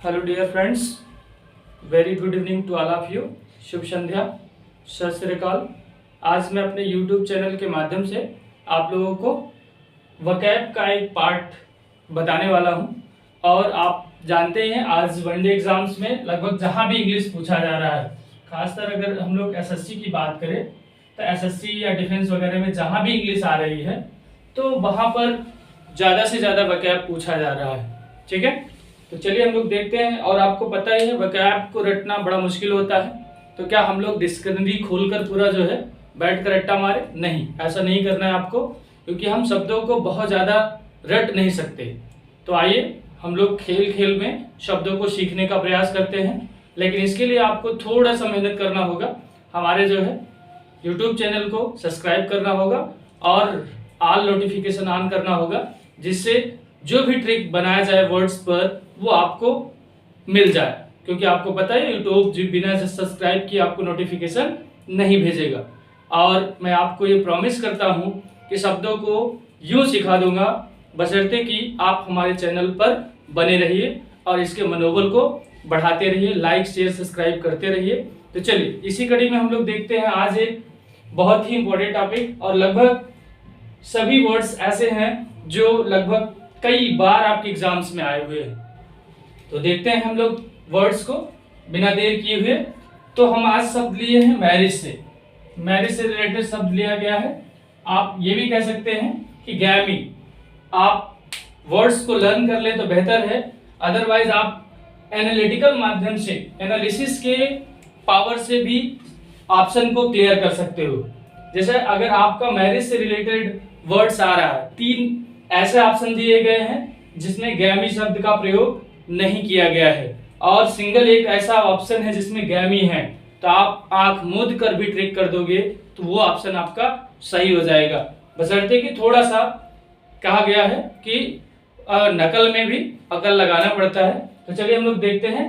Hello dear friends, very good evening to all of you. शुभ संध्या, सत श्री अकाल। आज मैं अपने यूट्यूब चैनल के माध्यम से आप लोगों को वकैब का एक पार्ट बताने वाला हूं। और आप जानते हैं आज वनडे एग्जाम्स में लगभग जहां भी इंग्लिश पूछा जा रहा है, खासकर अगर हम लोग एसएससी की बात करें तो एसएससी या डिफेंस वगैरह में जहां भी इंग्लिश आ रही है तो वहां पर ज़्यादा से ज़्यादा वकैब पूछा जा रहा है। ठीक है, तो चलिए हम लोग देखते हैं। और आपको पता ही है वकैब को रटना बड़ा मुश्किल होता है, तो क्या हम लोग डिक्शनरी खोलकर पूरा जो है बैठ कर रट्टा मारे? नहीं, ऐसा नहीं करना है आपको, क्योंकि हम शब्दों को बहुत ज़्यादा रट नहीं सकते। तो आइए हम लोग खेल खेल में शब्दों को सीखने का प्रयास करते हैं, लेकिन इसके लिए आपको थोड़ा सा मेहनत करना होगा। हमारे जो है यूट्यूब चैनल को सब्सक्राइब करना होगा और ऑल नोटिफिकेशन ऑन करना होगा, जिससे जो भी ट्रिक बनाया जाए वर्ड्स पर वो आपको मिल जाए। क्योंकि आपको पता है यूट्यूब जी बिना सब्सक्राइब किए आपको नोटिफिकेशन नहीं भेजेगा। और मैं आपको ये प्रॉमिस करता हूँ कि शब्दों को यूँ सिखा दूंगा, बशर्ते कि आप हमारे चैनल पर बने रहिए और इसके मनोबल को बढ़ाते रहिए, लाइक शेयर सब्सक्राइब करते रहिए। तो चलिए इसी कड़ी में हम लोग देखते हैं आज एक बहुत ही इंपॉर्टेंट टॉपिक, और लगभग सभी वर्ड्स ऐसे हैं जो लगभग कई बार आपके एग्जाम्स में आए हुए हैं। तो देखते हैं हम लोग वर्ड्स को बिना देर किए हुए। तो हम आज शब्द लिए हैं मैरिज से रिलेटेड शब्द लिया गया है। आप ये भी कह सकते हैं कि गैमी। आप वर्ड्स को लर्न कर ले तो बेहतर है, अदरवाइज आप एनालिटिकल माध्यम से एनालिसिस के पावर से भी ऑप्शन को क्लियर कर सकते हो। जैसे अगर आपका मैरिज से रिलेटेड वर्ड्स आ रहा है, 3 ऐसे ऑप्शन दिए गए हैं जिसमें गैमी शब्द का प्रयोग नहीं किया गया है, और सिंगल एक ऐसा ऑप्शन है जिसमें गैमी है। तो आप आंख मूंद कर भी ट्रिक कर दोगे तो वो ऑप्शन आपका सही हो जाएगा, बशर्ते कि थोड़ा सा कहा गया है कि नकल में भी अकल लगाना पड़ता है। तो चलिए हम लोग देखते हैं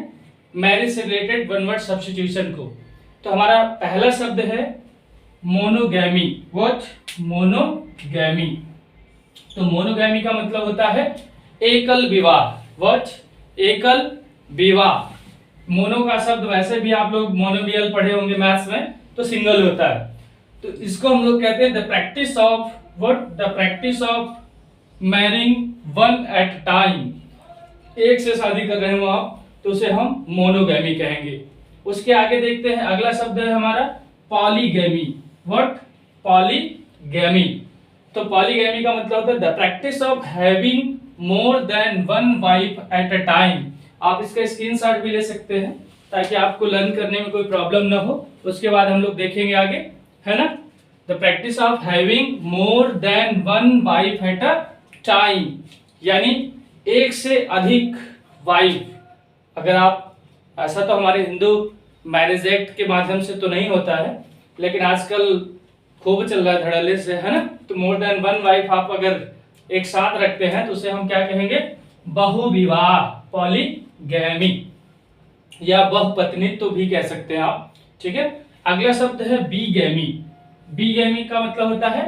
मैरिज से रिलेटेड वन वर्ड सब्स्टिट्यूशन को। तो हमारा पहला शब्द है मोनोगैमी। व्हाट? मोनोगैमी। तो मोनोगैमी का मतलब होता है एकल विवाह। व्हाट? एकल विवाह। मोनो का शब्द वैसे भी आप लोग मोनोबियल पढ़े होंगे मैथ्स में, तो सिंगल होता है। तो इसको हम लोग कहते हैं the practice of what? The practice of marrying one at time. एक से शादी कर रहे हो आप तो उसे हम मोनोगैमी कहेंगे। उसके आगे देखते हैं, अगला शब्द है हमारा पॉलीगैमी। व्हाट? पॉलीगैमी। तो पॉलीगैमी का मतलब होता है the practice of having more than one wife eight a time. आप इसका स्क्रीनशॉट भी ले सकते हैं ताकि आपको लर्न करने में कोई प्रॉब्लम ना हो। उसके बाद हम लोग देखेंगे आगे, है ना। The practice of having more than one wife eight a time, यानी एक से अधिक वाइफ। अगर आप, ऐसा तो हमारे हिंदू मैरिज एक्ट के माध्यम से तो नहीं होता है, लेकिन आजकल खूब चल रहा है धड़ल्ले से, है ना। तो मोर देन वन वाइफ आप अगर एक साथ रखते हैं तो उसे हम क्या कहेंगे? बहुविवाह, पॉलीगैमी, या बहुपत्नीत्व भी कह सकते हैं आप। ठीक है, अगला शब्द है बीगैमी। बीगैमी का मतलब होता है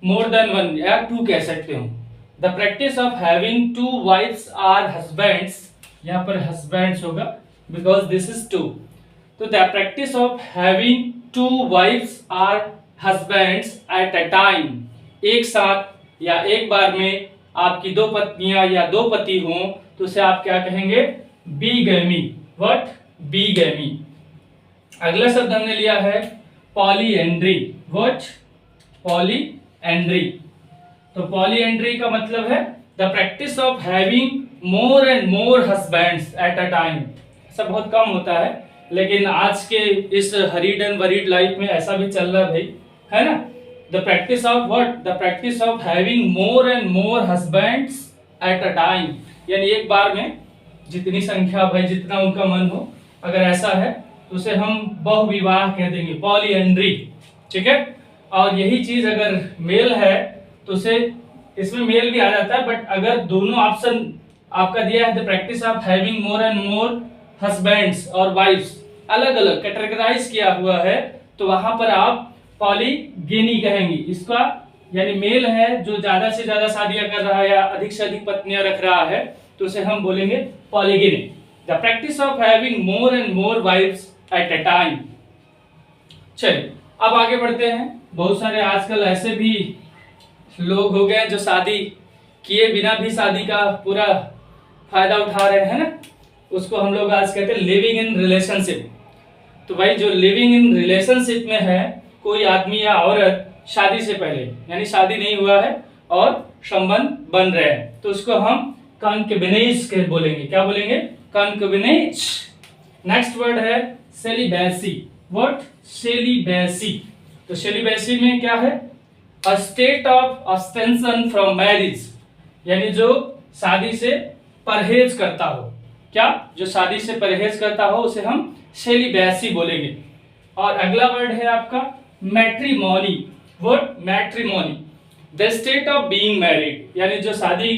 मोर देन वन, या 2 कह सकते हो। The practice of having 2 wifes or husbands. यहाँ पर हस्बैंड्स होगा बिकॉज दिस इज 2। तो the practice of having 2 wifes or husbands at a time. एक साथ या एक बार में आपकी 2 पत्नियां या 2 पति हों तो उसे आप क्या कहेंगे? बीगैमी। व्हाट? बीगैमी। अगला शब्द हमने लिया है पॉलीएंड्री। व्हाट? पॉलीएंड्री। तो पॉलीएंड्री का मतलब है the practice of having more and more husbands at a time. ऐसा बहुत कम होता है, लेकिन आज के इस हरीड एंड वरीड लाइफ में ऐसा भी चल रहा है भाई, है ना। The practice of what? The practice of having more and more husbands at a time, यानी एक बार में जितनी संख्या भाई जितना उनका मन हो, अगर ऐसा है तो उसे हम बहुविवाह कह देंगे, पॉलीएंड्री। ठीक है, और यही चीज अगर मेल है तो उसे, इसमें मेल भी आ जाता है, बट अगर दोनों ऑप्शन आपका दिया है the practice of having more and more husbands और वाइफ्स अलग अलग कैटेगराइज किया हुआ है, तो वहां पर आप पॉलीगिनी कहेंगे इसका, यानी मेल है जो ज्यादा से ज्यादा शादियां कर रहा है या अधिक से अधिक पत्नियां रख रहा है, तो उसे हम बोलेंगे polygyny. The practice of having more and more wifes at a time. चलिए अब आगे बढ़ते हैं। बहुत सारे आजकल ऐसे भी लोग हो गए जो शादी किए बिना भी शादी का पूरा फायदा उठा रहे हैं ना, उसको हम लोग आज कहते हैं लिविंग इन रिलेशनशिप। तो भाई जो लिविंग इन रिलेशनशिप में है, कोई आदमी या औरत शादी से पहले यानी शादी नहीं हुआ है और संबंध बन रहे हैं, तो उसको हम कॉन्क्यूबिनेज के बोलेंगे। क्या बोलेंगे? कॉन्क्यूबिनेज। नेक्स्ट वर्ड है सेलिबेसी। व्हाट? सेलिबेसी। तो सेलिबेसी में क्या है? A state of abstention from marriage, यानी जो शादी से परहेज करता हो। क्या? जो शादी से परहेज करता हो उसे हम सेलिबेसी बोलेंगे। और अगला वर्ड है आपका matrimony. What? Matrimony. The state of being married, यानी जो शादी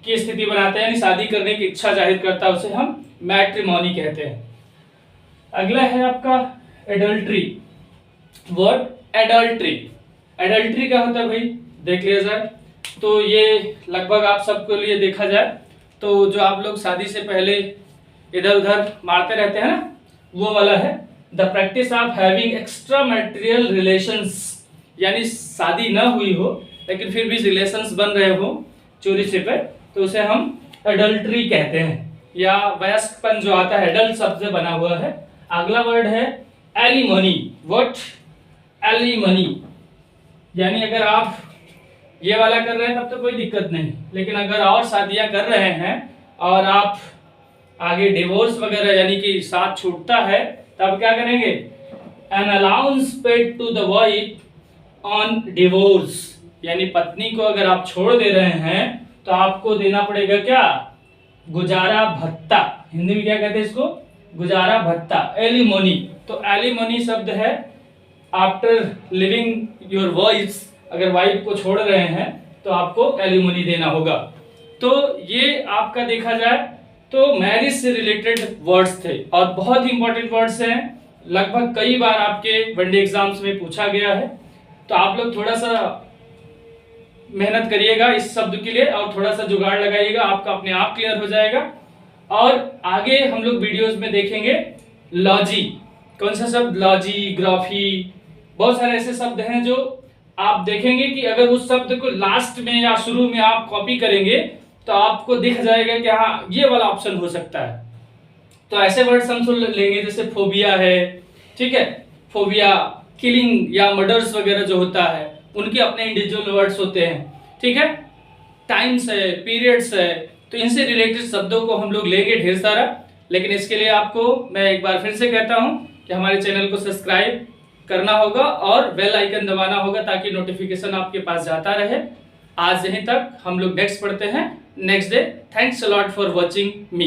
की स्थिति बनाता है यानी शादी करने की इच्छा जाहिर करता है उसे हम मैट्रिमोनी कहते हैं। अगला है आपका एडल्ट्री। व्हाट? एडल्ट्री। एडल्ट्री क्या होता है भाई? देख लिया जाए तो ये लगभग आप सबके लिए देखा जाए तो जो आप लोग शादी से पहले इधर उधर मारते रहते हैं ना, वो वाला है the practice of having extra material relations, यानी शादी न हुई हो लेकिन फिर भी रिलेशंस बन रहे हो चोरी छिपे, तो उसे हम एडल्ट्री कहते हैं। या वयस्कपन जो आता है एडल्ट शब्द से बना हुआ है। अगला वर्ड है एलिमनी। व्हाट? एलिमनी, यानी अगर आप ये वाला कर रहे हैं तब तो कोई दिक्कत नहीं, लेकिन अगर और शादियां कर रहे हैं और आप आगे डिवोर्स वगैरह यानी कि साथ छूटता है, तब क्या करेंगे? An allowance paid to the wife on divorce, यानी पत्नी को अगर आप छोड़ दे रहे हैं तो आपको देना पड़ेगा क्या? गुजारा भत्ता। हिंदी में क्या कहते हैं इसको? गुजारा भत्ता, एलिमोनी। तो एलिमोनी शब्द है आफ्टर लिविंग योर वाइफ, अगर वाइफ को छोड़ रहे हैं तो आपको एलिमोनी देना होगा। तो ये आपका देखा जाए तो मैरिज से रिलेटेड वर्ड्स थे और बहुत ही इंपॉर्टेंट वर्ड्स हैं, लगभग कई बार आपके वनडे एग्जाम्स में पूछा गया है। तो आप लोग थोड़ा सा मेहनत करिएगा इस शब्द के लिए और थोड़ा सा जुगाड़ लगाइएगा, आपका अपने आप क्लियर हो जाएगा। और आगे हम लोग वीडियोस में देखेंगे लॉजी। कौन सा शब्द? लॉजी, ग्राफी, बहुत सारे ऐसे शब्द हैं जो आप देखेंगे कि अगर उस शब्द को लास्ट में या शुरू में आप कॉपी करेंगे तो आपको दिख जाएगा कि हाँ ये वाला ऑप्शन हो सकता है। तो ऐसे वर्ड्स हम सुन लेंगे जैसे फोबिया है, ठीक है? फोबिया, किलिंग या मर्डर्स वगैरह जो होता है उनके अपने इंडिविजुअल वर्ड्स होते हैं, ठीक है? टाइम्स है, पीरियड्स है, तो इनसे रिलेटेड शब्दों को हम लोग लेंगे ढेर सारा। लेकिन इसके लिए आपको मैं एक बार फिर से कहता हूं कि हमारे चैनल को सब्सक्राइब करना होगा और बेल आइकन दबाना होगा ताकि नोटिफिकेशन आपके पास जाता रहे। आज यहीं तक, हम लोग नेक्स्ट पढ़ते हैं next day. Thanks a lot for watching me.